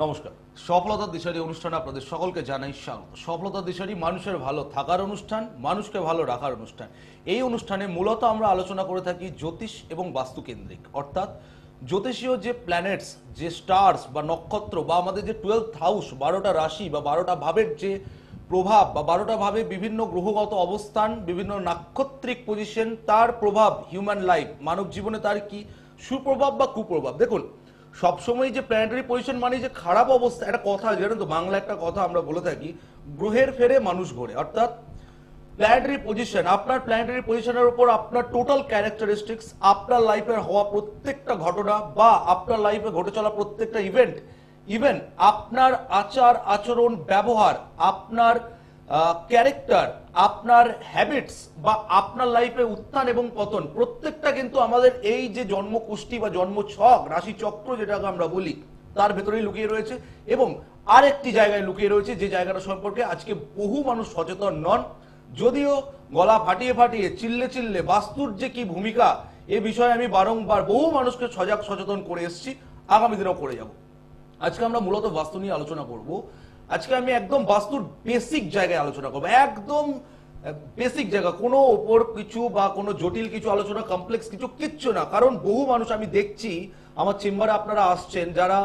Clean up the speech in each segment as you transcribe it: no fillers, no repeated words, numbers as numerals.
নমস্কার। সফলতার দিশারি অনুষ্ঠানে আপনাদের সকলকে জানাই স্বাগত। সফলতার দিশারি মানুষের ভালো থাকার অনুষ্ঠান, মানুষকে ভালো রাখার অনুষ্ঠান। এই অনুষ্ঠানে মূলত আমরা আলোচনা করে থাকি জ্যোতিষ এবং বাস্তু কেন্দ্রিক, অর্থাৎ জ্যোতিষীয় যে প্ল্যানেটস, যে স্টার্স বা নক্ষত্র বা আমাদের যে 12th হাউস, 12টা রাশি বা 12টা ভাবের যে প্রভাব বা 12টা ভাবে বিভিন্ন গ্রহগত অবস্থান, বিভিন্ন নাক্ষত্রিক পজিশন, তার প্রভাব হিউম্যান লাইফ, মানব জীবনে তার কি সুপ্রভাব বা কুপ্রভাব। দেখুন, সবসময় যে প্ল্যানেটারি পজিশন মানে যে খারাপ অবস্থা, একটা কথা জানেন তো, বাংলা একটা কথা আমরা বলে থাকি, গ্রহের ফেরে মানুষ ঘোরে। অর্থাৎ প্ল্যানেটারি পজিশন, আপনার প্ল্যানেটারি পজিশনের উপর আপনার টোটাল ক্যারেক্টারিস্টিক্স, আপনার লাইফের হওয়া প্রত্যেকটা ঘটনা বা আপনার লাইফে ঘটে চলা প্রত্যেকটা ইভেন্ট, ইভেন আপনার আচার আচরণ ব্যবহার, আপনার ক্যারেক্টার, আপনার হ্যাবিটস বা আপনার লাইফে উত্থান এবং পতন, প্রত্যেকটা কিন্তু আমাদের এই যে জন্মকুষ্টি বা জন্মছক, রাশি চক্র যেটাকে আমরা বলি, তার ভেতরেই লুকিয়ে রয়েছে। এবং আরেকটি জায়গায় লুকিয়ে রয়েছে, যে জায়গাটা সম্পর্কে আজকে বহু মানুষ সচেতন নন। যদিও গলা ফাটিয়ে ফাটিয়ে চিল্লে চিল্লে বাস্তুর যে কি ভূমিকা, এ বিষয়ে আমি বারংবার বহু মানুষকে সজাগ সচেতন করে এসেছি, আগামী দিনেও করে যাব। আজকে আমরা মূলত বাস্তু নিয়ে আলোচনা করব। আজকে আমি একদম বাস্তুর বেসিক জায়গায় আলোচনা করবো, একদম বেসিক জায়গা, কোনো ওপর কিছু বা কোনো জটিল কিছু আলোচনা, কমপ্লেক্স কিছু কিচ্ছু না। কারণ বহু মানুষ আমি দেখছি আমার চেম্বারে আপনারা আসছেন, যারা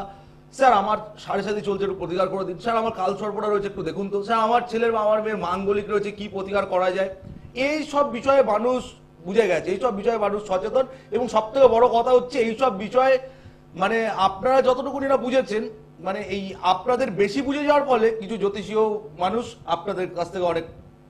স্যার আমার 7.5 চলছে, একটু প্রতিকার করে দিন, স্যার আমার কাল সর্পটা রয়েছে একটু দেখুন তো, স্যার আমার ছেলের বা আমার মেয়ের মাঙ্গলিক রয়েছে, কি প্রতিকার করা যায়। এই সব বিষয়ে মানুষ বুঝে গেছে, এইসব বিষয়ে মানুষ সচেতন। এবং সব থেকে বড় কথা হচ্ছে, এইসব বিষয়ে মানে আপনারা যতটুকুনি না বুঝেছেন, মানে এই আপনাদের বেশি বুঝে যাওয়ার ফলে কিছু জ্যোতিষীয় মানুষ আপনাদের কাছ থেকে অনেক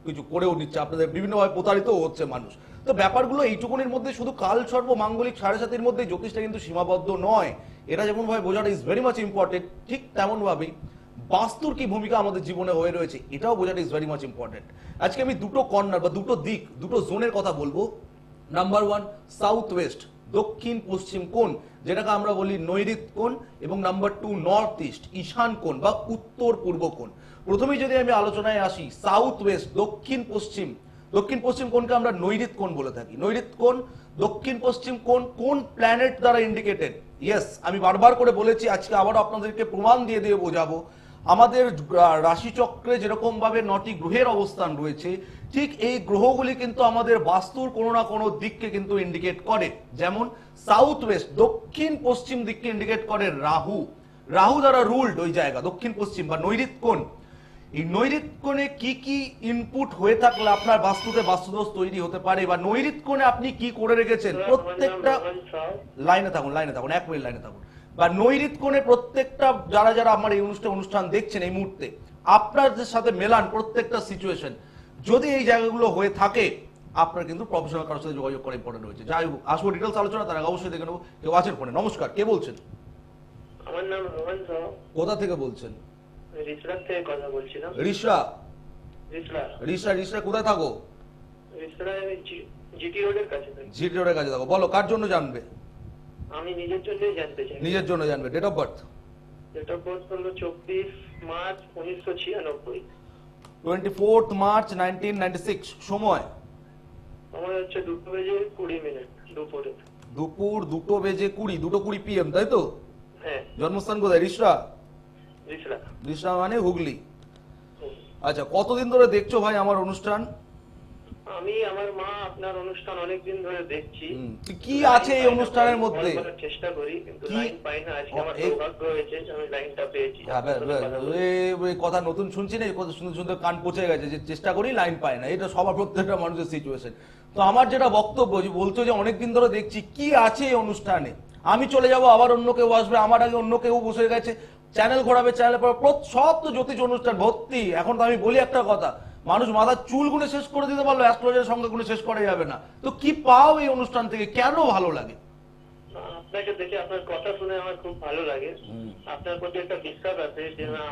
কিছু করেও নিচ্ছে, আপনাদের বিভিন্নভাবে প্রতারিতও হচ্ছে মানুষ। তো ব্যাপারগুলো এইটুকুনির মধ্যে, শুধু কাল সর্ব মাঙ্গলিক 7.5-এর মধ্যে জ্যোতিষটা কিন্তু সীমাবদ্ধ নয়। এটা যেমন ভাবে বোঝাটা ইজ ভেরি মাচ ইম্পর্টেন্ট, ঠিক তেমন ভাবেই বাস্তুর কি ভূমিকা আমাদের জীবনে হয়ে রয়েছে, এটাও বোঝাটা ইজ ভেরি মাচ ইম্পর্টেন্ট। আজকে আমি দুটো কর্নার বা দুটো দিক, দুটো জোনের কথা বলবো। নাম্বার 1, সাউথ ওয়েস্ট, দক্ষিণ পশ্চিম কোণ, যেটাকে আমরা বলি নৈঋত্য কোণ, এবং নাম্বার 2, নর্থ ইস্ট, ঈশান কোণ বা উত্তর পূর্ব কোণ। প্রথমেই যদি আমি আলোচনায় আসি, সাউথ ওয়েস্ট, দক্ষিণ পশ্চিম, দক্ষিণ পশ্চিম কোণকে আমরা নৈঋত্য কোণ বলে থাকি। নৈঋত্য কোণ, দক্ষিণ পশ্চিম কোণ, কোন প্ল্যানেট দ্বারা ইন্ডিকেটেড? ইয়েস, আমি বারবার করে বলেছি, আজকে আবার আপনাদেরকে প্রমাণ দিয়ে দিয়ে বোঝাবো। আমাদের রাশিচক্রে যেরকম ভাবে 9টি গ্রহের অবস্থান রয়েছে, ঠিক এই গ্রহগুলি কিন্তু আমাদের বাস্তুর কোনো না কোনো দিককে কিন্তু ইন্ডিকেট করে। যেমন সাউথ ওয়েস্ট, দক্ষিণ পশ্চিম দিককে ইন্ডিকেট করে রাহু। রাহু দ্বারা রুলড ওই জায়গা দক্ষিণ পশ্চিম বা নৈঋত্য কোণ। এই নৈঋত্য কোণে কি কি ইনপুট হয়ে থাকলে আপনার বাস্তুতে বাস্তুদোষ তৈরি হতে পারে, বা নৈঋত্য কোণে আপনি কি করে রেখেছেন, প্রত্যেকটা লাইনে থাকুন, লাইনে থাকুন, 1 মিনিট লাইনে থাকুন। বা নৈঋত্য কোণে প্রত্যেকটা যারা যারা আমার এই অনুষ্ঠান দেখছেন এই মুহূর্তে, আপনাদের সাথে মেলান প্রত্যেকটা সিচুয়েশন। যদি এই জায়গাগুলো হয়ে থাকে, আপনার কিন্তু প্রফেশনাল কারোর সাথে যোগাযোগ করা ইম্পর্টেন্ট রয়েছে। যাই হোক, আসবো ডিটেলস আলোচনা, তার আগে অবশ্যই দেখে নেবো কেউ আছেন ফোনে। নমস্কার, কে বলছেন? আমার নাম রোহন সাউ। কোথা থেকে বলছেন? রিসরা থেকে কথা বলছিলাম। রিসরা? রিসরা রিসরা, রিসরা কোথায় থাকো? রিসরা জিটি রোডের কাছে থাকি। জিটি রোডের কাছে থাকো। বলো, কার জন্য জানবে? আমি নিজের জন্যই জানতে চাই। নিজের জন্য জানবে। Date of birth? Date of birth হলো 24 মার্চ 1996। 24 মার্চ 1996। সময়? সময় হচ্ছে 2:20 দুপুরে। দুপুর 2:20, 2:20 PM, তাই তো? হ্যাঁ। জন্মস্থান কোথায়? রিসরা? রিসরা। রিসরা মানে হুগলি। আচ্ছা, কতদিন ধরে দেখছো ভাই আমার অনুষ্ঠান? আমি আমার মা আপনার অনুষ্ঠান অনেকদিন ধরে দেখছি। কি আছে এই অনুষ্ঠানের মধ্যে? চেষ্টা করি কিন্তু লাইন পাই না। আজকে আমার সৌভাগ্য হয়েছে, আমি লাইনটা পেয়েছি। এই কথা নতুন শুনছি না, এই কথা শুনতে শুনতে কান পচে গেছে যে চেষ্টা করি লাইন পায় না। এটা সবার, প্রত্যেকটা মানুষের সিচুয়েশন। তো আমার যেটা বক্তব্য, বলছো যে অনেকদিন ধরে দেখছি, কি আছে এই অনুষ্ঠানে? আমি চলে যাব, আবার অন্য কেউ আসবে, আমার আগে অন্য কেউ বসে গেছে, চ্যানেল ঘোরাবে, চ্যানেল সব তো জ্যোতিষ অনুষ্ঠান ভর্তি। এখন তো আমি বলি একটা কথা, মানুষ মাথার চুল গুনে শেষ করে দিতে পারলো, অ্যাস্ট্রোলজারের সঙ্গে গুনে শেষ করা যাবে না। তো কি পাও এই অনুষ্ঠান থেকে, কেন ভালো লাগে? আপনাকে দেখে, আপনার কথা শুনে আমার খুব ভালো লাগে। আপনার প্রতি একটা বিশ্বাস আছে যে না,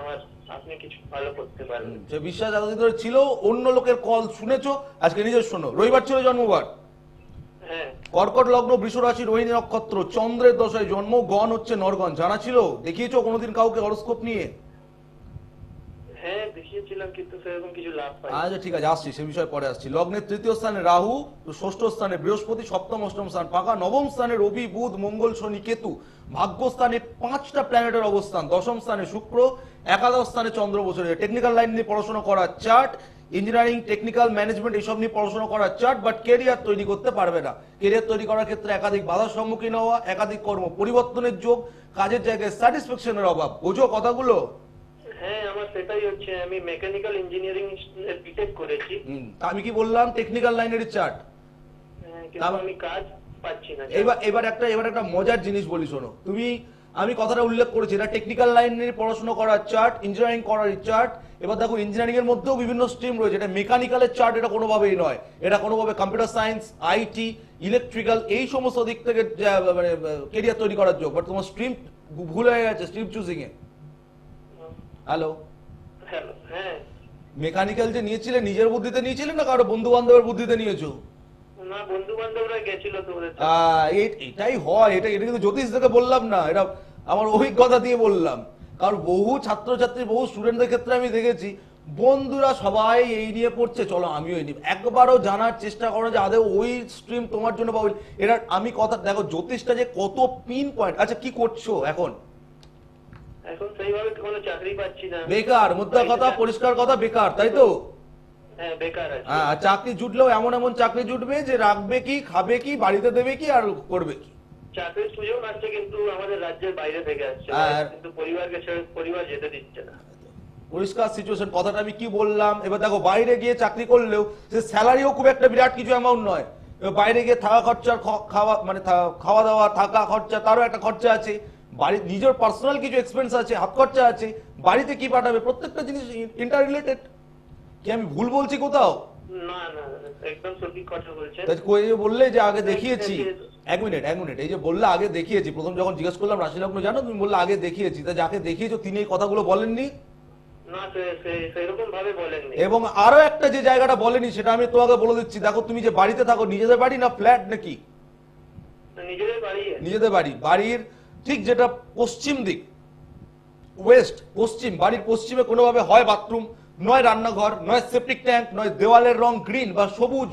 আপনি কিছু ভালো করতে পারবেন। সে বিশ্বাস এতদিন ধরে ছিল, অন্য লোকের কল শুনেছো, আজকে নিজের শোনো। রবিবার ছিল জন্মবার। হ্যাঁ। কর্কট লগ্ন, বৃষ রাশি, রোহিণী নক্ষত্র, চন্দ্রের দশায় জন্ম, গণ হচ্ছে নরগণ। জানা ছিল? দেখিয়েছো কোনোদিন কাউকে হরোস্কোপ নিয়ে? হ্যাঁ দেখিয়েছিলাম, কিন্তু সেরকম কিছু লাভ পাই। আচ্ছা ঠিক আছে, আসছি সে বিষয়ে পরে আসছি। লগ্নের তৃতীয় স্থানে রাহু, ষষ্ঠ স্থানে বৃহস্পতি, সপ্তম অষ্টম স্থান ফাঁকা, নবম স্থানে রবি বুধ মঙ্গল শনি কেতু, ভাগ্যস্থানে 5টা প্ল্যানেটের অবস্থান, দশম স্থানে শুক্র, একাদশ স্থানে চন্দ্র বসে। টেকনিক্যাল লাইন নিয়ে পড়াশোনা করার চার্ট, ইঞ্জিনিয়ারিং টেকনিক্যাল ম্যানেজমেন্ট এইসব নিয়ে পড়াশোনা করার চার্ট, বাট কেরিয়ার তৈরি করতে পারবে না। কেরিয়ার তৈরি করার ক্ষেত্রে একাধিক বাধার সম্মুখীন হওয়া, একাধিক কর্ম পরিবর্তনের যোগ, কাজের জায়গায় স্যাটিসফ্যাকশনের অভাব। বোঝো কথাগুলো? হ্যাঁ আমার সেটাই হচ্ছে, আমি মেকানিক্যাল ইঞ্জিনিয়ারিং বিটেক করেছি। তা আমি কি বললাম টেকনিক্যাল লাইনের চার্ট। কিন্তু আমি কাজ পাচ্ছি না। এবার একটা মজার জিনিস বলি শোনো। আমি কথাটা উল্লেখ করেছি, এটা টেকনিক্যাল লাইনের পড়াশোনা করার চার্ট, ইঞ্জিনিয়ারিং করার চার্ট। এবার দেখো ইঞ্জিনিয়ারিং এর মধ্যেও বিভিন্ন স্ট্রিম রয়েছে, এটা মেকানিক্যালের চার্ট এটা কোনোভাবেই নয়। এটা কোনোভাবে কম্পিউটার সায়েন্স, আইটি, ইলেকট্রিক্যাল এই সমস্ত দিক থেকে মানে কেরিয়ার তৈরি করার যোগ। বাট তোমার স্ট্রিম ভুল হয়ে গেছে stream choosing a. Hello, hello, হ্যাঁ। মেকানিক্যাল যে নিয়েছিলে নিজের বুদ্ধিতে নিয়েছিলে না কারো বন্ধু বান্ধবের বুদ্ধিতে নিয়েছো? না, বন্ধু বান্ধবরা গেছিল তো ওদের সাথে। এটাই হয়, এটা এটা কিন্তু জ্যোতিষ থেকে বললাম না, এটা আমার অভিজ্ঞতা দিয়ে বললাম। কারণ বহু ছাত্রছাত্রী বহু স্টুডেন্টদের ক্ষেত্রে আমি দেখেছি বন্ধুরা সবাই এই নিয়ে পড়ছে, চলো আমিও এই নিয়ে। একবারও জানার চেষ্টা করো যে আদৌ ওই স্ট্রিম তোমার জন্য পাবো। এটা আমি কথা দেখো জ্যোতিষটা যে কত পিন পয়েন্ট। আচ্ছা কি করছো এখন? এখন সেইভাবে কোনো চাকরি পাচ্ছি না। বেকার, মুদ্রা কথা পরিষ্কার কথা, বেকার, তাই তো? হ্যাঁ বেকার আছি। হ্যাঁ, চাকরি জুটলেও এমন এমন চাকরি জুটবে যে রাখবে কি, খাবে কি, বাড়িতে দেবে কি, আর করবে কি। চাকরির সুযোগ আসছে কিন্তু আমাদের রাজ্যের বাইরে থেকে আসছে, কিন্তু পরিবারকে ছেড়ে পরিবার যেতে দিচ্ছে না। পরিষ্কার সিচুয়েশন। কথাটা আমি কি বললাম? এবার দেখো বাইরে গিয়ে চাকরি করলেও সে স্যালারিও খুব একটা বিরাট কিছু অ্যামাউন্ট নয়। এবার বাইরে গিয়ে থাকা খরচা, খাওয়া মানে খাওয়া দাওয়া থাকা খরচা, তারও একটা খরচা আছে। বাড়ির নিজের পার্সোনাল কিছু এক্সপেন্স আছে, হাত খরচা আছে। বাড়িতে কি পাঠাবে, প্রত্যেকটা জিনিস ইন্টার রিলেটেড। কি আমি ভুল বলছি কোথাও? না না, একদম সঠিক কথা বলছেন। বললে যে আগে দেখিয়েছি, এক মিনিট, এই যে বললে আগে দেখিয়েছি, প্রথম যখন জিজ্ঞেস করলাম রাশি লগ্ন জানো, তুমি বললে আগে দেখিয়েছি। তা যাকে দেখিয়েছো তিনি এই কথাগুলো বলেননি? না, সেরকম ভাবে বলেননি। এবং আরো একটা যে জায়গাটা বলেনি সেটা আমি তোমাকে বলে দিচ্ছি। দেখো তুমি যে বাড়িতে থাকো, নিজেদের বাড়ি না ফ্ল্যাট নাকি? নিজেদের বাড়ি। নিজেদের বাড়ি। বাড়ির ঠিক যেটা পশ্চিম দিক, ওয়েস্ট পশ্চিম, বাড়ির পশ্চিমে কোনোভাবে হয় বাথরুম, নয় রান্নাঘর, নয় সেপটিক ট্যাঙ্ক, নয় দেওয়ালের রং গ্রিন বা সবুজ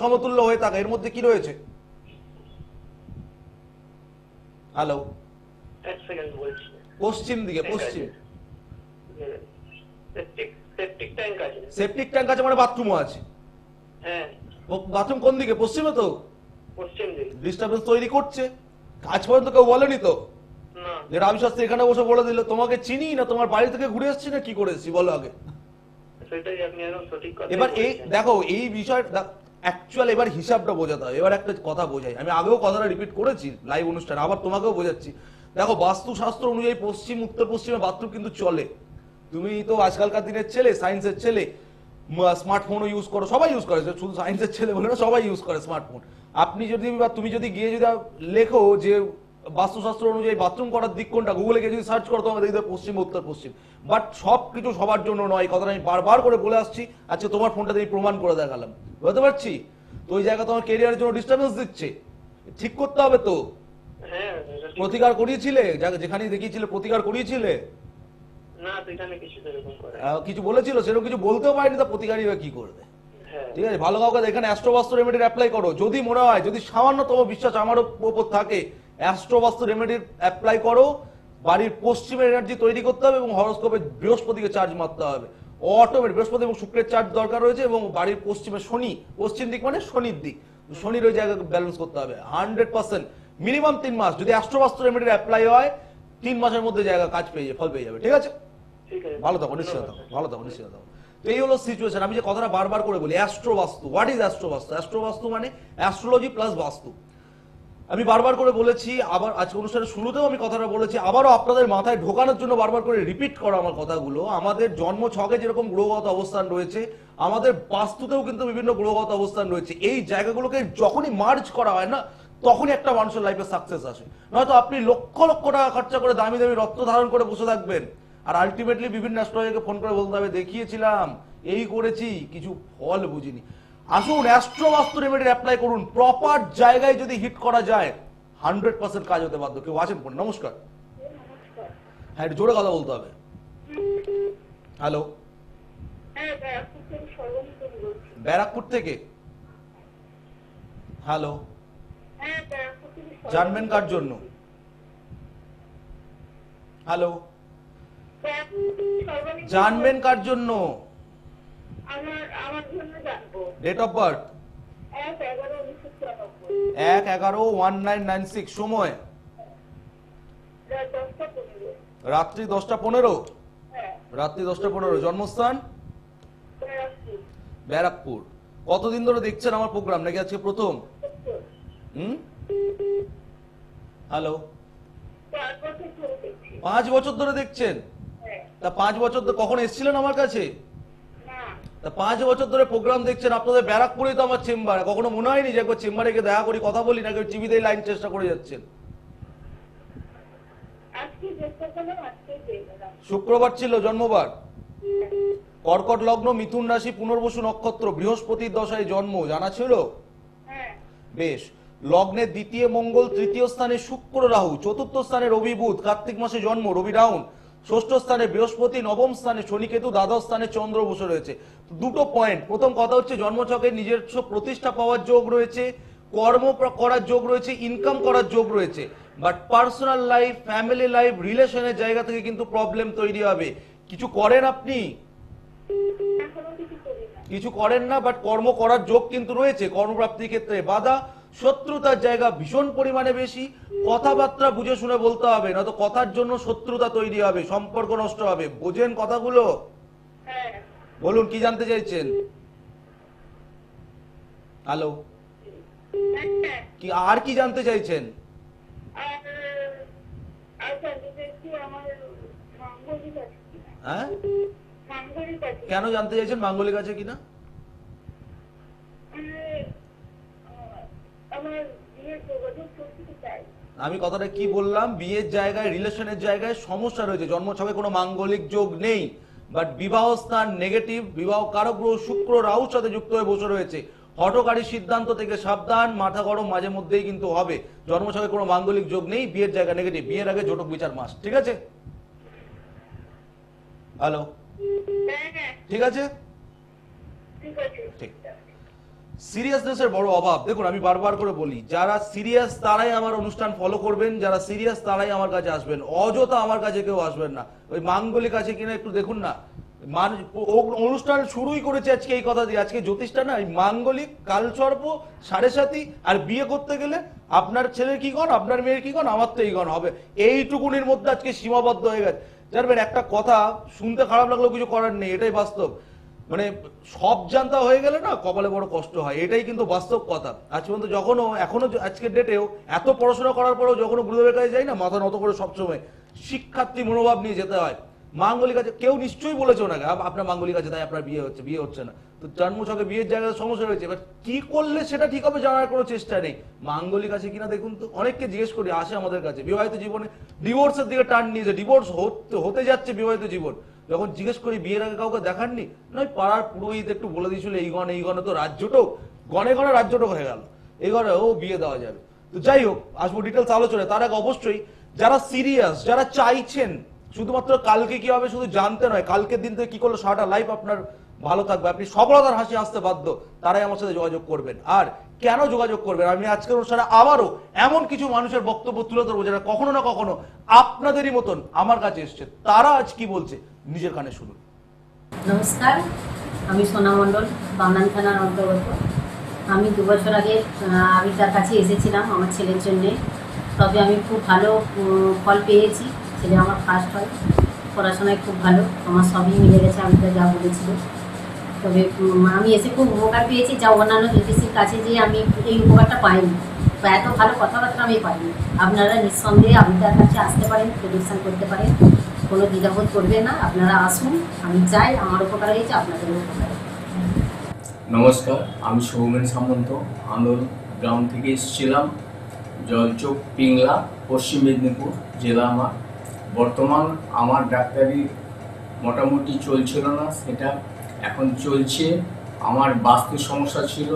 সমতুল্য হয়ে থাকে। এর মধ্যে কি রয়েছে? হ্যালো, এক সেকেন্ড বলছি। পশ্চিম দিকে, পশ্চিম সেপটিক ট্যাঙ্ক আছে। সেপটিক ট্যাঙ্ক আছে মানে বাথরুমও আছে। হ্যাঁ। বাথরুম কোন দিকে? পশ্চিমে তো। পশ্চিম দিকে। ডিস্টারবেন্স তৈরি করছে। আজ পর্যন্ত কেউ বলেনি তো না। যে রাবি শাস্ত্রী এখানে বসে বলে দিল তোমাকে চিনি না, তোমার বাড়ি থেকে ঘুরে এসেছি না কি করেছি বলো আগে। সেটাই আপনি একদম সঠিক কথা। এবার এই দেখো এই বিষয়টা অ্যাকচুয়াল, এবার হিসাবটা বোঝাতে হবে। এবার একটা কথা বোঝাই, আমি আগেও কথাটা রিপিট করেছি লাইভ অনুষ্ঠানে, আবার তোমাকেও বোঝাচ্ছি। দেখো বাস্তুশাস্ত্র অনুযায়ী পশ্চিম উত্তর পশ্চিমে বাথরুম কিন্তু চলে। তুমি তো আজকালকার দিনের ছেলে, সায়েন্সের ছেলে, স্মার্টফোনও ইউজ করো, সবাই ইউজ করে, শুধু সায়েন্সের ছেলে বলে না, সবাই ইউজ করে স্মার্টফোন। আপনি যদি বা তুমি যদি গিয়ে যদি লেখো যে বাস্তুশাস্ত্র অনুযায়ী বাথরুম করার দিক কোনটা, গুগলে গিয়ে যদি সার্চ করো তোমাকে দেখবে পশ্চিম উত্তর পশ্চিম। বাট সব কিছু সবার জন্য নয়, কথাটা আমি বারবার করে বলে আসছি। আজকে তোমার ফোনটাতে আমি প্রমাণ করে দেখালাম, বুঝতে পারছি তো? ওই জায়গা তোমার কেরিয়ারের জন্য ডিস্টার্বেন্স দিচ্ছে, ঠিক করতে হবে তো। হ্যাঁ। প্রতিকার করিয়েছিলে? যেখানে দেখিয়েছিলে প্রতিকার করিয়েছিলে? না, সেখানে কিছু সেরকম করে। কিছু বলেছিল? সেরকম কিছু বলতেও পারেনি, তা প্রতিকারই বা কি করবে? হ্যাঁ। ঠিক আছে, ভালো কাউকে এখানে অ্যাস্ট্রোবাস্তু রেমেডির অ্যাপ্লাই করো। যদি মনে হয়, যদি সামান্যতম বিশ্বাস আমার উপর থাকে, অ্যাস্ট্রোবাস্তু রেমেডির অ্যাপ্লাই করো। বাড়ির পশ্চিমের এনার্জি তৈরি করতে হবে এবং হরোস্কোপে বৃহস্পতিকে চার্জ মারতে হবে। অটোমেটিক বৃহস্পতি এবং শুক্রের চার্জ দরকার রয়েছে, এবং বাড়ির পশ্চিমে শনি, পশ্চিম দিক মানে শনির দিক, শনির ওই জায়গাকে ব্যালেন্স করতে হবে 100%। মিনিমাম 3 মাস যদি অ্যাস্ট্রোবাস্তু রেমেডির অ্যাপ্লাই হয়, 3 মাসের মধ্যে জায়গা কাজ পেয়ে যাবে, ফল পেয়ে যাবে। ঠিক আছে, ঠিক আছে। ভালো থাকো, নিশ্চয় থাকো, ভালো থাকো, নিশ্চয় থাকো। তো এই হলো সিচুয়েশন। আমি যে কথাটা বারবার করে বলি, অ্যাস্ট্রোবাস্তু, হোয়াট ইজ অ্যাস্ট্রোবাস্তু? অ্যাস্ট্রোবাস্তু মানে অ্যাস্ট্রোলজি প্লাস বাস্তু। আমি বারবার করে বলেছি, আবার আজকে অনুষ্ঠানের শুরুতেও আমি কথাটা বলেছি, আবারও আপনাদের মাথায় ঢোকানোর জন্য বারবার করে রিপিট করা আমার কথাগুলো। আমাদের জন্ম ছকে যেরকম গ্রহগত অবস্থান রয়েছে, আমাদের বাস্তুতেও কিন্তু বিভিন্ন গ্রহগত অবস্থান রয়েছে। এই জায়গাগুলোকে যখনই মার্জ করা হয় না, তখনই একটা মানুষের লাইফে সাকসেস আসে। নয়তো আপনি লক্ষ লক্ষ টাকা খরচা করে দামি দামি রত্ন ধারণ করে বসে থাকবেন, আর আলটিমেটলি বিভিন্ন অ্যাস্ট্রোলজারকে ফোন করে বলতে হবে দেখিয়েছিলাম, এই করেছি, কিছু ফল বুঝিনি। আসুন অ্যাস্ট্রোবাস্তু রেমেডি অ্যাপ্লাই করুন। প্রপার জায়গায় যদি হিট করা যায় 100% কাজ হতে বাধ্য। কেউ আছেন ফোন? নমস্কার। হ্যাঁ, একটু জোরে কথা বলতে হবে। হ্যালো। হ্যাঁ, ব্যারাকপুর থেকে সর্বনীতি বলছি। ব্যারাকপুর থেকে? হ্যালো, হ্যাঁ, ব্যারাকপুর থেকে জানবেন কার জন্য? হ্যালো, ব্যারাকপুর থেকে সর্বনীতি জানবেন কার জন্য? আমার জন্য জানবো। Date of birth? 1/11/1994। 1/11/1996। সময়? রাত 10:15। রাত্রি 10:15। হ্যাঁ, রাত্রি 10:15। জন্মস্থান? ব্যারাকপুর। ব্যারাকপুর। কতদিন ধরে দেখছেন আমার প্রোগ্রাম, নাকি আজকে প্রথম? হুম, হ্যালো। 4 বছর ধরে দেখছি। 5 বছর ধরে দেখছেন? হ্যাঁ। তা 5 বছর ধরে কখন এসেছিলেন আমার কাছে? না, তা 5 বছর ধরে প্রোগ্রাম দেখছেন, আপনাদের ব্যারাকপুরেই তো আমার চেম্বার। কখনো মনে হয়নি যে একবার চেম্বারে গিয়ে দেখা করি, কথা বলি, নাকি টিভিতেই লাইন চেষ্টা করে যাচ্ছেন? আজকে চেষ্টা করলাম, আজকেই পেয়ে গেলাম। শুক্রবার ছিল জন্মবার। কর্কট লগ্ন, মিথুন রাশি, পুনর্বসু নক্ষত্র, বৃহস্পতির দশায় জন্ম, জানা ছিল? হ্যাঁ, বেশ। লগ্নের দ্বিতীয় মঙ্গল, তৃতীয় স্থানে শুক্র রাহু, চতুর্থ স্থানে রবি বুধ, কার্তিক মাসে জন্ম, রবি ডাউন, ষষ্ঠ স্থানে বৃহস্পতি, নবম স্থানে শনি কেতু, দ্বাদশ স্থানে চন্দ্র বসে রয়েছে। দুটো পয়েন্ট। প্রথম কথা হচ্ছে জন্মছকে নিজস্ব প্রতিষ্ঠা পাওয়ার যোগ রয়েছে, কর্ম করার যোগ রয়েছে, ইনকাম করার যোগ রয়েছে, but personal life, family life, রিলেশনের জায়গা থেকে কিন্তু প্রবলেম তৈরি হবে। কিছু করেন আপনি? এখনো কিছু করি না। কিছু করেন না, বাট কর্ম করার যোগ কিন্তু রয়েছে। কর্মপ্রাপ্তির ক্ষেত্রে বাধা, শত্রুতার জায়গা ভীষণ পরিমাণে বেশি। কথাবার্তা বুঝে শুনে বলতে হবে, নয়তো কথার জন্য শত্রুতা তৈরি হবে, সম্পর্ক নষ্ট হবে। বোঝেন কথাগুলো? হ্যাঁ, বলুন, কি জানতে চাইছেন? হ্যালো, হ্যাঁ। কি আর কি জানতে চাইছেন? আর জানতে চাইছি আমার মাঙ্গলিক আছে কিনা। হ্যাঁ, মাঙ্গলিক আছে। কেন জানতে চাইছেন মাঙ্গলিক আছে কিনা? মানে, আমার বিয়ের যোগাযোগ করতে চাই। আমি কথাটা কি বললাম? বিয়ের জায়গায়, রিলেশনের জায়গায় সমস্যা রয়েছে। জন্মছকে কোনো মাঙ্গলিক যোগ নেই, বাট বিবাহ স্থান নেগেটিভ। বিবাহ কারক গ্রহ শুক্র রাহুর সাথে যুক্ত হয়ে বসে রয়েছে। হঠকারী সিদ্ধান্ত থেকে সাবধান, মাথা গরম মাঝে মধ্যেই কিন্তু হবে। জন্মছকে কোনো মাঙ্গলিক যোগ নেই, বিয়ের জায়গা নেগেটিভ। বিয়ের আগে জটক বিচার মাস, ঠিক আছে? হ্যালো, হ্যাঁ, হ্যাঁ, ঠিক আছে? ঠিক আছে। ঠিক। সিরিয়াসনেসের বড় অভাব। দেখুন, আমি বারবার করে বলি, যারা সিরিয়াস তারাই আমার অনুষ্ঠান ফলো করবেন, যারা সিরিয়াস তারাই আমার কাছে আসবেন। অযথা আমার কাছে কেউ আসবেন না। ওই মাঙ্গলিক আছে কিনা একটু দেখুন না। অনুষ্ঠান শুরুই করেছে আজকে এই কথা দিয়ে। আজকে জ্যোতিষটা না, এই মাঙ্গলিক, কালসর্প, সাড়ে সাথী, আর বিয়ে করতে গেলে আপনার ছেলের কি গণ, আপনার মেয়ের কি গণ, আমার তো এই গণ হবে, এইটুকুনির মধ্যে আজকে সীমাবদ্ধ হয়ে গেছে। জানবেন, একটা কথা শুনতে খারাপ লাগলেও কিছু করার নেই, এটাই বাস্তব। মানে সব জানতা হয়ে গেলে না কপালে বড় কষ্ট হয়, এটাই কিন্তু বাস্তব কথা। আজ পর্যন্ত এখনো আজকের ডেটেও এত পড়াশোনা করার পরেও যখন গুরুদেবের কাছে যাই না, মাথা নত করে সবসময় শিক্ষার্থী মনোভাব নিয়ে যেতে হয়। মাঙ্গলিক আছে, কেউ নিশ্চয়ই বলেছে ওনাকে আপনার মাঙ্গলিক আছে তাই আপনার বিয়ে হচ্ছে না। তো জন্মছকে বিয়ের জায়গায় সমস্যা রয়েছে। এবার কি করলে সেটা ঠিক হবে জানার কোনো চেষ্টা নেই। মাঙ্গলিক আছে কিনা দেখুন তো। অনেককে জিজ্ঞেস করি, আসে আমাদের কাছে, বিবাহিত জীবনে ডিভোর্সের দিকে টার্ন নিয়েছে, ডিভোর্স হতে যাচ্ছে বিবাহিত জীবন। যখন জিজ্ঞেস করি বিয়ের আগে কাউকে দেখাননি, নয় পাড়ার পুরোহিত একটু বলে দিয়েছিল এই গণে তো রাজ্যটাও গণে রাজ্যটাও হয়ে গেল, এই গণে ও বিয়ে দেওয়া যাবে। তো যাই হোক, আসবো ডিটেলস আলোচনায়। তার আগে অবশ্যই যারা সিরিয়াস, যারা চাইছেন শুধুমাত্র কালকে কি হবে শুধু জানতে নয়, কালকের দিন থেকে কি করলে সারাটা লাইফ আপনার ভালো থাকবে, আপনি সফলতার হাসি আসতে বাধ্য, তারাই আমার সাথে যোগাযোগ করবেন। আর কেন যোগাযোগ করবেন, আমি আজকের অনুষ্ঠানে আবারও এমন কিছু মানুষের বক্তব্য তুলে ধরবো যারা কখনো না কখনো আপনাদেরই মতন আমার কাছে এসছে। তারা আজ কি বলছে নিজের কানে শুনুন। নমস্কার, আমি সোনা মণ্ডল, বামনান থানার অন্তর্গত। আমি 2 বছর আগে আমি তার কাছে এসেছিলাম আমার ছেলের জন্যে। তবে আমি খুব ভালো ফল পেয়েছি। ছেলে আমার ফার্স্ট হয়, পড়াশোনায় খুব ভালো, আমার সবই মিলে গেছে আমি তো যা বলেছিল। তবে আমি এসে খুব উপকার পেয়েছি, যা অন্যান্য জ্যোতিষীর কাছে যেয়ে আমি এই উপকারটা পাইনি, বা এত ভালো কথাবার্তা আমি পাইনি। আপনারা নিঃসন্দেহে আমি তার কাছে আসতে পারেন, প্রেডিকশান করতে পারেন, কোনো দ্বিধাবোধ করবেন না। আপনারা আসুন, আমি চাই আমার উপকার হয়েছে আপনাদেরও উপকার। নমস্কার, আমি সৌমেন সামন্ত, আন্দোলন গ্রাম থেকে এসেছিলাম, জলচোক পিংলা, পশ্চিম মেদিনীপুর জেলা আমার। বর্তমান আমার ডাক্তারি মোটামুটি চলছিল না, সেটা এখন চলছে। আমার বাস্তু সমস্যা ছিল,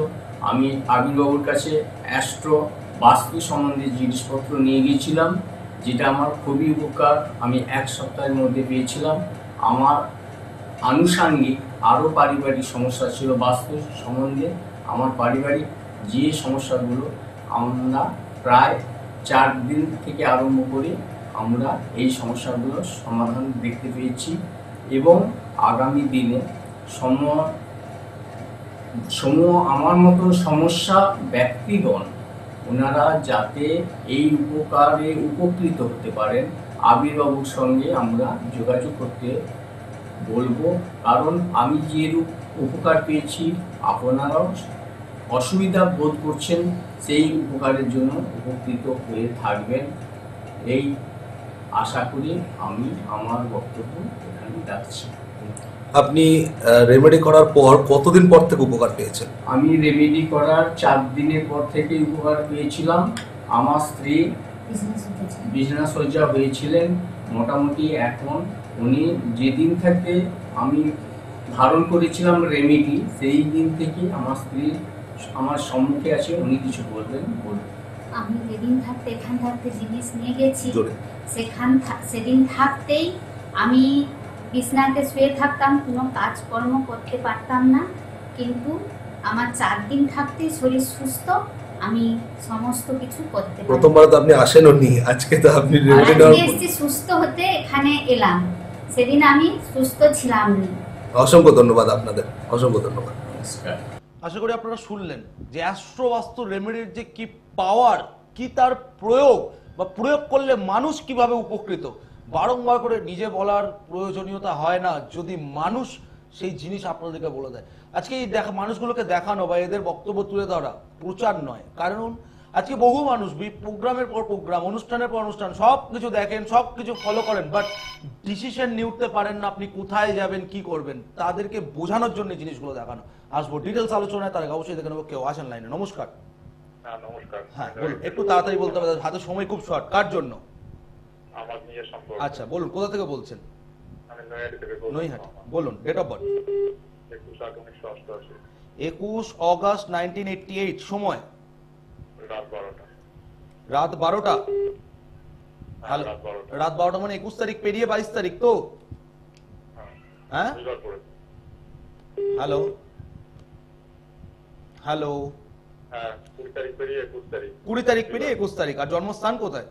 আমি আবিরবাবুর কাছে অ্যাস্ট্রো বাস্তু সম্বন্ধে জিনিসপত্র নিয়ে গিয়েছিলাম, যেটা আমার খুবই উপকার আমি 1 সপ্তাহের মধ্যে পেয়েছিলাম। আমার আনুষাঙ্গিক আরও পারিবারিক সমস্যা ছিল বাস্তু সম্বন্ধে। আমার পারিবারিক যে সমস্যাগুলো আমরা প্রায় 4 দিন থেকে আরম্ভ করে আমরা এই সমস্যাগুলোর সমাধান দেখতে পেয়েছি এবং আগামী দিনে আমার মতো সমস্যা ব্যক্তিগণ ওনারা যাতে এই উপকারে উপকৃত হতে পারেন, আবির্বাবুর সঙ্গে আমরা যোগাযোগ করতে বলবো। কারণ আমি যেরূপ উপকার পেয়েছি আপনারাও অসুবিধা বোধ করছেন, সেই উপকারের জন্য উপকৃত হয়ে থাকবেন এই আশা করি আমি আমার বক্তব্য এখানে রাখছি। আপনি রেমেডি করার পর কতদিন পর থেকে উপকার পেয়েছেন? আমি রেমেডি করার 4 দিনের পর থেকে উপকার পেয়েছিলাম। আমার স্ত্রী বিছানা শয্যা হয়েছিলেন। মোটামুটি এখন উনি যেদিন থেকে আমি ধারণ করেছিলাম রেমেডি, সেই দিন থেকে আমার স্ত্রী আমার সম্মুখে আছে। উনি কিছু বলবেন, বলুন। আমি যেদিন থাকতে এখান থাকতে জিনিস নিয়ে গেছি, জোরে। সেদিন থাকতেই আমি বিছনাতে শুয়ে থাকতাম, কোনো কাজকর্ম করতে পারতাম না। কিন্তু আমার 4 দিন থাকতেই শরীর সুস্থ, আমি সমস্ত কিছু করতে পারি। প্রথমবার তো আপনি আসেননি, আজকে তো আপনি রেমেডি আজকে নেওয়ার এসেছি সুস্থ হতে, এখানে এলাম। সেদিন আমি সুস্থ ছিলাম না। অসংখ্য ধন্যবাদ আপনাদের, অসংখ্য ধন্যবাদ। নমস্কার। আশা করি আপনারা শুনলেন যে অ্যাস্ট্রো বাস্তু রেমেডির যে কি পাওয়ার, কি তার প্রয়োগ বা প্রয়োগ করলে মানুষ কিভাবে উপকৃত। বারংবার করে নিজে বলার প্রয়োজনীয়তা হয় না যদি মানুষ সেই জিনিস আপনাদেরকে বলে দেয়। আজকে এই মানুষগুলোকে দেখানো বা এদের বক্তব্য তুলে ধরা প্রচার নয়, কারণ আজকে বহু মানুষ প্রোগ্রামের পর প্রোগ্রাম, অনুষ্ঠানের পর অনুষ্ঠান সব কিছু দেখেন, সব কিছু ফলো করেন, বাট ডিসিশন নিয়ে উঠতে পারেন না আপনি কোথায় যাবেন, কি করবেন। তাদেরকে বোঝানোর জন্য জিনিসগুলো দেখানো। আসবো ডিটেলস আলোচনায়, তার আগে অবশ্যই দেখে নেবো কেউ আছেন লাইনে। নমস্কার। নমস্কার। হ্যাঁ বলুন, একটু তাড়াতাড়ি বলতে হবে, হাতে সময় খুব শর্ট। কার জন্য? আমার নিজের সম্পর্ক। আচ্ছা বলুন, কোথা থেকে বলছেন? আমি নৈহাটি থেকে বলছি। নৈহাটি। বলুন ডেট অফ বার্থ। 21/8/1988। 21 অগাস্ট 1988। সময়? রাত 12টা। রাত 12টা। হ্যাঁ, রাত 12টা। রাত 12টা মানে 21 তারিখ পেরিয়ে 22 তারিখ তো? হ্যাঁ বুধবার পরে। Hello hello. হ্যাঁ, 20 তারিখ পেরিয়ে 21 তারিখ। 20 তারিখ পেরিয়ে 21 তারিখ। আর জন্মস্থান কোথায়?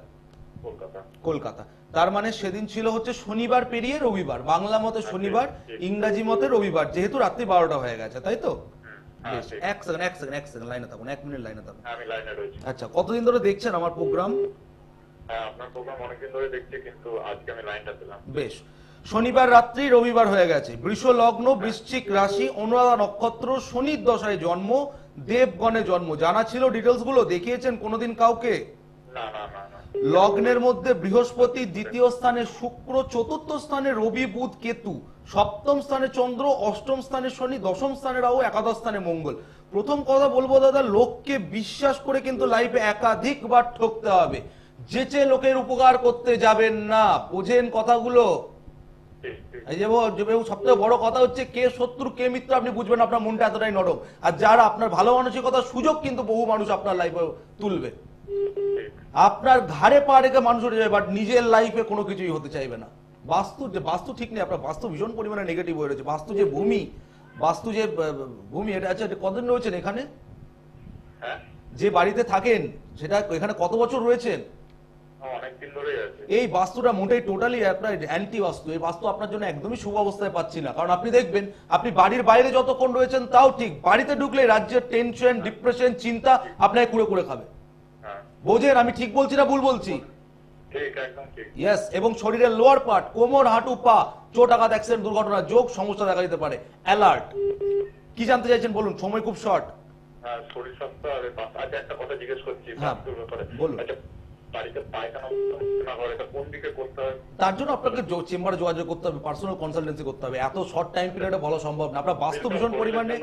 কলকাতা। কলকাতা। তার মানে সেদিন ছিল হচ্ছে শনিবার পেরিয়ে রবিবার, বাংলা মতে শনিবার, ইংরাজি মতে রবিবার, যেহেতু রাত্রি 12টা হয়ে গেছে, তাই তো? হ্যাঁ, বেশ, ঠিক। এক সেকেন্ড লাইনে থাকুন, 1 মিনিট লাইনে থাকুন। হ্যাঁ, আমি লাইনে রয়েছি। আচ্ছা, কতদিন ধরে দেখছেন আমার প্রোগ্রাম? হ্যাঁ, আপনার প্রোগ্রাম অনেকদিন ধরে দেখছি, কিন্তু আজকে আমি লাইনটা পেলাম। বেশ, শনিবার রাত্রি রবিবার হয়ে গেছে, বৃষ লগ্ন, বৃশ্চিক রাশি, অনুরাধা নক্ষত্র, শনির দশায় জন্ম, দেবগণে জন্ম। জানা ছিল ডিটেলস গুলো? দেখিয়েছেন কোনোদিন কাউকে? না না না না। লগ্নের মধ্যে বৃহস্পতি, দ্বিতীয় স্থানে শুক্র, চতুর্থ স্থানে রবি, বুধ, কেতু, সপ্তম স্থানে চন্দ্র, অষ্টম স্থানে শনি, দশম স্থানে রাহু, একাদশ স্থানে মঙ্গল। প্রথম কথা বলবো দাদা, লোককে বিশ্বাস করে কিন্তু লাইফে একাধিকবার ঠকতে হবে। যেচে লোকের উপকার করতে যাবেন না, বোঝেন কথাগুলো? ঠিক, ঠিক। এই যে সবথেকে বড় কথা হচ্ছে কে শত্রু কে মিত্র আপনি বুঝবেন, আপনার মনটা এতটাই নরম। আর যারা আপনার ভালো মানসিকতার সুযোগ কিন্তু বহু মানুষ আপনার লাইফে তুলবে। আপনার ঘাড়ে পা রেখে মানুষ উঠে যাবে, বাট নিজের লাইফে কোনো কিছুই হতে চাইবে না। বাস্তু ঠিক নেই, আপনার বাস্তু ভীষণ পরিমাণে নেগেটিভ হয়ে রয়েছে। বাস্তু যে ভূমি এটা আছে। কতদিন রয়েছেন এখানে? হ্যাঁ, যে বাড়িতে থাকেন সেটা এখানে কত বছর রয়েছেন? অনেকদিন ধরেই আছে। এই বাস্তুটা মোটেই টোটালি আপনার অ্যান্টি বাস্তু। এই বাস্তু আপনার জন্য একদমই শুভ অবস্থায় পাচ্ছি না। কারণ আপনি দেখবেন, আপনি বাড়ির বাইরে যতক্ষণ রয়েছেন তাও ঠিক, বাড়িতে ঢুকলে রাজ্যের টেনশন, ডিপ্রেশন, চিন্তা আপনাকে কুড়ে কুড়ে খাবে। হ্যাঁ, বোঝেন আমি ঠিক বলছি না ভুল বলছি? ঠিক, একদম ঠিক। ইয়েস। এবং শরীরের লোয়ার পার্ট, কোমর, হাঁটু, পা, চোট, আঘাত, অ্যাক্সিডেন্ট, দুর্ঘটনা যোগ সমস্যা দেখা দিতে পারে। অ্যালার্ট। কি জানতে চাইছেন বলুন, সময় খুব শর্ট। হ্যাঁ, শরীর স্বাস্থ্য আর আচ্ছা, একটা কথা জিজ্ঞেস করছি হ্যাঁ, বাস্তুর ব্যাপারে। বলুন। আচ্ছা, বাড়িতে পায়খানা না হয়, এটা কোন দিকে করতে হয়? তার জন্য আপনাকে চেম্বারে যোগাযোগ করতে হবে, পার্সোনাল কনসালটেন্সি করতে হবে। এত শর্ট টাইম পিরিয়ডে বলা সম্ভব না। আপনার বাস্তু ভীষণ পরিমাণে,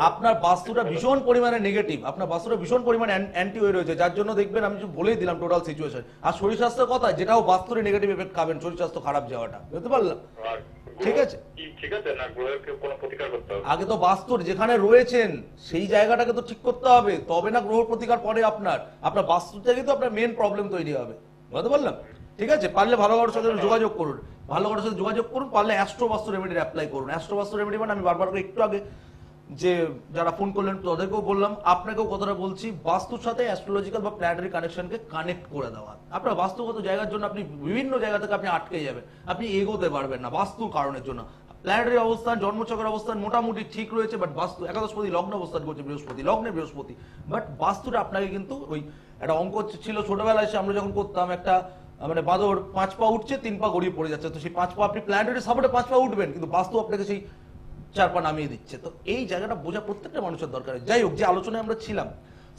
আপনার বাস্তুটা ভীষণ পরিমাণে নেগেটিভ, আপনার বাস্তুটা ভীষণ পরিমাণে অ্যান্টি হয়ে রয়েছে, যার জন্য দেখবেন আমি বলেই দিলাম টোটাল সিচুয়েশন। আর শরীর স্বাস্থ্যের কথা, যেটাও বাস্তুর নেগেটিভ এফেক্ট খাবেন, শরীর স্বাস্থ্য খারাপ যাওয়াটা, বুঝতে পারলাম? আর ঠিক আছে। ঠিক আছে না, গ্রহের কোনো প্রতিকার করতে হবে? আগে তো বাস্তুর যেখানে রয়েছেন সেই জায়গাটাকে তো ঠিক করতে হবে, তবে না গ্রহ প্রতিকার পরে আপনার বাস্তু থেকে তো আপনার মেন প্রবলেম তৈরি হবে, বুঝতে পারলাম? ঠিক আছে, পারলে ভালো কারোর সাথে যোগাযোগ করুন। ভালো কারোর সাথে যোগাযোগ করুন, পারলে অ্যাস্ট্রো বাস্তু রেমেডির অ্যাপ্লাই করুন। অ্যাস্ট্রো বাস্তু রেমেডি মানে আমি বারবার করে একটু আগে যে যারা ফোন করলেন তাদেরকেও বললাম, আপনাকেও কথাটা বলছি, বাস্তুর সাথে অ্যাস্ট্রোলজিক্যাল বা প্ল্যানেটারি কানেকশনকে কানেক্ট করে দেওয়া। আপনার বাস্তুগত জায়গার জন্য আপনি বিভিন্ন জায়গা থেকে আপনি আটকে যাবেন, আপনি এগোতে পারবেন না বাস্তুর কারণের জন্য। প্ল্যানেটারি অবস্থান, জন্মচক্রের অবস্থান মোটামুটি ঠিক রয়েছে, বাট বাস্তু একাদশপতি লগ্ন অবস্থান করছে বৃহস্পতি, লগ্নে বৃহস্পতি, বাট বাস্তুটা আপনাকে কিন্তু ওই একটা অঙ্ক ছিল ছোটবেলায় আমরা যখন করতাম, একটা মানে বাদর 5 পা উঠছে 3 পা গড়িয়ে পড়ে যাচ্ছে, তো সেই 5 পা আপনি প্ল্যানেটারি সাপোর্টে 5 পা উঠবেন, কিন্তু বাস্তু আপনাকে সেই 4 পা নামিয়ে দিচ্ছে। তো এই জায়গাটা বোঝা প্রত্যেকটা মানুষের দরকার। যাই হোক, যে আলোচনায় আমরা ছিলাম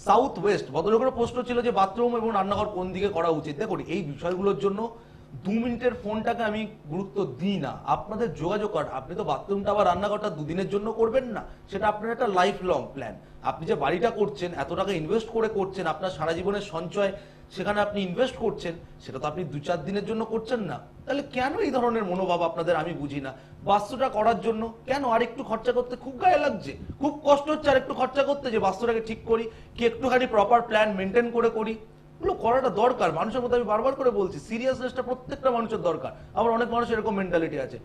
সাউথ ওয়েস্ট, ভদ্রলোকের প্রশ্ন ছিল যে বাথরুম এবং রান্নাঘর কোন দিকে করা উচিত। দেখুন, এই বিষয়গুলোর জন্য 2 মিনিটের ফোনটাকে আমি গুরুত্ব দিই না। আপনাদের যোগাযোগ করা, আপনি তো বাথরুমটা বা রান্নাঘরটা 2 দিনের জন্য করবেন না, সেটা আপনার একটা লাইফ লং প্ল্যান। আপনি যে বাড়িটা করছেন, এত টাকা ইনভেস্ট করে করছেন, আপনার সারা জীবনের সঞ্চয় সেখানে আপনি ইনভেস্ট করছেন, সেটা তো আপনি 2-4 দিনের জন্য করছেন না। তাহলে কেন এই ধরনের মনোভাব আপনাদের আমি বুঝি না। বাস্তুটা করার জন্য কেন আর একটু খরচা করতে খুব গায়ে লাগছে, খুব কষ্ট হচ্ছে আর একটু খরচা করতে, যে বাস্তুটাকে ঠিক করি, কি একটুখানি প্রপার প্ল্যান মেনটেন করে করি, এগুলো করাটা দরকার মানুষের মধ্যে। আমি বারবার করে বলছি, সিরিয়াসনেসটা প্রত্যেকটা মানুষের দরকার। আবার অনেক মানুষ এরকম মেন্টালিটি আছে,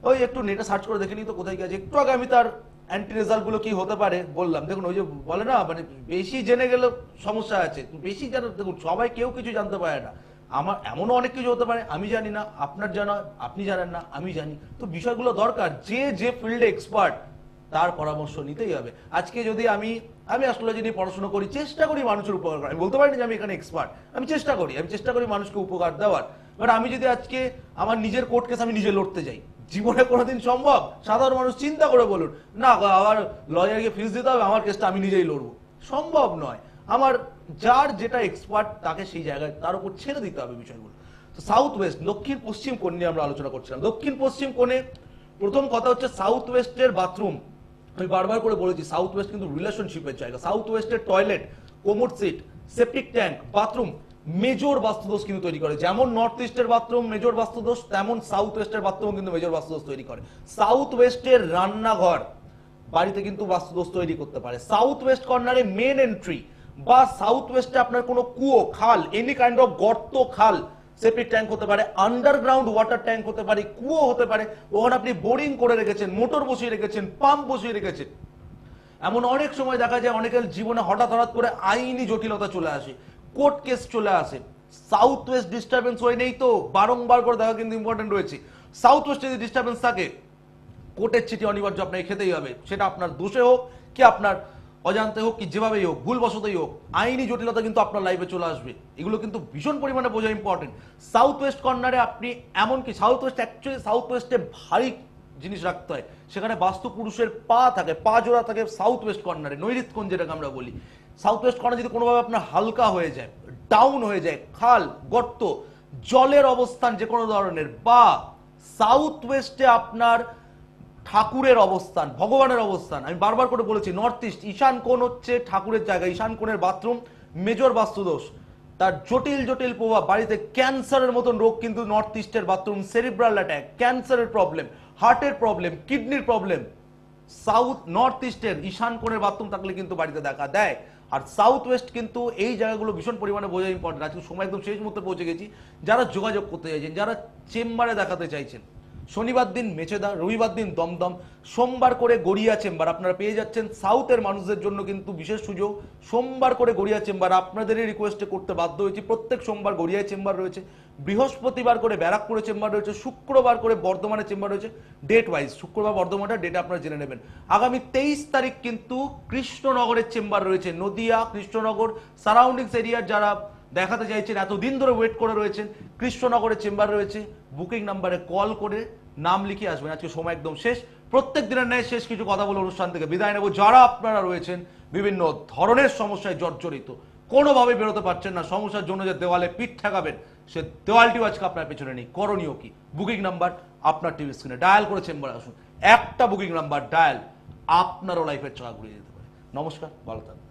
ওই একটু নেটে সার্চ করে দেখে নিই তো কোথায় গেছে। একটু আগে আমি তার অ্যান্টি রেজাল্ট গুলো কি হতে পারে বললাম। দেখুন, ওই যে বলে না, মানে বেশি জেনে গেলে সমস্যা আছে, বেশি জানা, দেখুন সবাই কেউ কিছু জানতে পারে না। আমার এমনও অনেক কিছু হতে পারে আমি জানি না, আপনার জানা আপনি জানেন না, আমি জানি। তো বিষয়গুলো দরকার, যে যে ফিল্ডে এক্সপার্ট তার পরামর্শ নিতেই হবে। আজকে যদি আমি অ্যাস্ট্রোলজি নিয়ে পড়াশোনা করি, চেষ্টা করি মানুষের উপকার করার, আমি বলতে পারি না যে আমি এখানে এক্সপার্ট, আমি চেষ্টা করি মানুষকে উপকার দেওয়ার। বাট আমি যদি আজকে আমার নিজের কোর্ট কেস আমি নিজে লড়তে যাই, জীবনে কোনোদিন সম্ভব? সাধারণ মানুষ চিন্তা করে বলুন না, আবার লয়ারকে ফিস দিতে হবে, আমার কেসটা আমি নিজেই লড়বো, সম্ভব নয়। আমার যার যেটা এক্সপার্ট তাকে সেই জায়গায় তার উপর ছেড়ে দিতে হবে বিষয়গুলো। তো সাউথ ওয়েস্ট, দক্ষিণ পশ্চিম কোণ নিয়ে আমরা আলোচনা করছিলাম। দক্ষিণ পশ্চিম কোণে প্রথম কথা হচ্ছে সাউথ ওয়েস্টের বাথরুম। আমি বারবার করে বলেছি, সাউথ ওয়েস্ট কিন্তু রিলেশনশিপের জায়গা। সাউথ ওয়েস্টের toilet, commode seat, septic tank, bathroom major বাস্তুদোষ কিন্তু তৈরি করে। যেমন নর্থ ইস্টের বাথরুম মেজর বাস্তুদোষ, তেমন সাউথ ওয়েস্টের বাথরুম কিন্তু মেজর বাস্তুদোষ তৈরি করে। সাউথ ওয়েস্টের রান্নাঘর বাড়িতে কিন্তু বাস্তুদোষ তৈরি করতে পারে। সাউথ ওয়েস্ট কর্নারে মেন এন্ট্রি বা সাউথ ওয়েস্টে আপনার কোনো কুয়ো, খাল, এনি কাইন্ড অফ গর্ত, খাল, সেপটিক ট্যাঙ্ক হতে পারে, আন্ডারগ্রাউন্ড ওয়াটার ট্যাঙ্ক হতে পারে, কুয়ো হতে পারে, ওখানে আপনি বোরিং করে রেখেছেন, মোটর বসিয়ে রেখেছেন, পাম্প বসিয়ে রেখেছেন। এমন অনেক সময় দেখা যায় অনেকের জীবনে হঠাৎ করে আইনি জটিলতা চলে আসে, কোর্ট কেস চলে আসে। সাউথ ওয়েস্ট ডিস্টারবেন্স হয়ে নেই তো, বারংবার করে দেখা কিন্তু ইম্পর্টেন্ট রয়েছে। সাউথ ওয়েস্টে যদি ডিস্টারবেন্স থাকে, কোর্টের চিঠি অনিবার্য আপনাকে খেতেই হবে, সেটা আপনার দোষে হোক কি আপনার অজান্তে হোক কি যেভাবেই হোক, ভুলবশতই হোক, আইনি জটিলতা কিন্তু আপনার লাইফে চলে আসবে। এগুলো কিন্তু ভীষণ পরিমাণে বোঝা ইম্পর্টেন্ট। সাউথ ওয়েস্ট কর্নারে আপনি এমনকি সাউথ ওয়েস্টে ভারী জিনিস রাখতে হয়, সেখানে বাস্তু পুরুষের পা থাকে, পা জোড়া থাকে সাউথ ওয়েস্ট কর্নারে, নৈঋত্য কোণ যেটাকে আমরা বলি। সাউথ ওয়েস্ট কর্নার যদি কোনোভাবে আপনার হালকা হয়ে যায়, ডাউন হয়ে যায়, খাল, গর্ত, জলের অবস্থান যে কোনো ধরনের, বা সাউথ ওয়েস্টে আপনার ঠাকুরের অবস্থান, ভগবানের অবস্থান, আমি বারবার করে বলেছি নর্থ ইস্ট ঈশান কোণ হচ্ছে ঠাকুরের জায়গা, ঈশান কোণের বাথরুম মেজর বাস্তুদোষ, তার জটিল প্রভাব। বাড়িতে ক্যান্সারের মতন রোগ কিন্তু নর্থ ইস্টের বাথরুম, সেরিব্রাল অ্যাটাক, ক্যান্সারের প্রবলেম, হার্টের প্রবলেম, কিডনির প্রবলেম, নর্থ ইস্টের ঈশান কোণের বাথরুম থাকলে কিন্তু বাড়িতে দেখা দেয়। আর সাউথ ওয়েস্ট কিন্তু এই জায়গাগুলো ভীষণ পরিমাণে বোঝা ইম্পর্টেন্ট। আজকে সময় একদম শেষ মুহূর্তে পৌঁছে গেছি। যারা যোগাযোগ করতে চাইছেন, যারা চেম্বারে দেখাতে চাইছেন, শনিবার দিন মেচেদা, রবিবার দিন দমদম, সোমবার করে গড়িয়া চেম্বার আপনারা পেয়ে যাচ্ছেন। সাউথের মানুষদের জন্য কিন্তু বিশেষ সুযোগ, সোমবার করে গড়িয়া চেম্বার আপনাদেরই রিকোয়েস্টে করতে বাধ্য হয়েছি। প্রত্যেক সোমবার গড়িয়ায় চেম্বার রয়েছে, বৃহস্পতিবার করে ব্যারাকপুরে চেম্বার রয়েছে, শুক্রবার করে বর্ধমানে চেম্বার রয়েছে। ডেট ওয়াইজ শুক্রবার বর্ধমানের ডেট আপনারা জেনে নেবেন। আগামী 23 তারিখ কিন্তু কৃষ্ণনগরের চেম্বার রয়েছে, নদিয়া, কৃষ্ণনগর সারাউন্ডিংস এরিয়ার যারা দেখাতে চাইছেন, এতদিন ধরে ওয়েট করে রয়েছেন, কৃষ্ণনগরের চেম্বার রয়েছে। বুকিং নাম্বারে কল করে নাম লিখে আসবেন। আজকে সময় একদম শেষ। প্রত্যেক দিনের ন্যায় শেষ কিছু কথা বলে অনুষ্ঠান থেকে বিদায় নেব। যারা আপনারা রয়েছেন বিভিন্ন ধরনের সমস্যায় জর্জরিত, কোনোভাবে বেরোতে পারছেন না, সমস্যার জন্য যে দেওয়ালে পিঠ ঠেকাবেন, সে দেওয়ালটিও আজকে আপনার পেছনে নেই, করণীয় কি? বুকিং নাম্বার আপনার টিভি স্ক্রিনে ডায়াল করে চেম্বারে আসুন। একটা বুকিং নাম্বার ডায়াল আপনারও লাইফের চাকা ঘুরিয়ে যেতে পারে। নমস্কার, ভালো থাকবেন।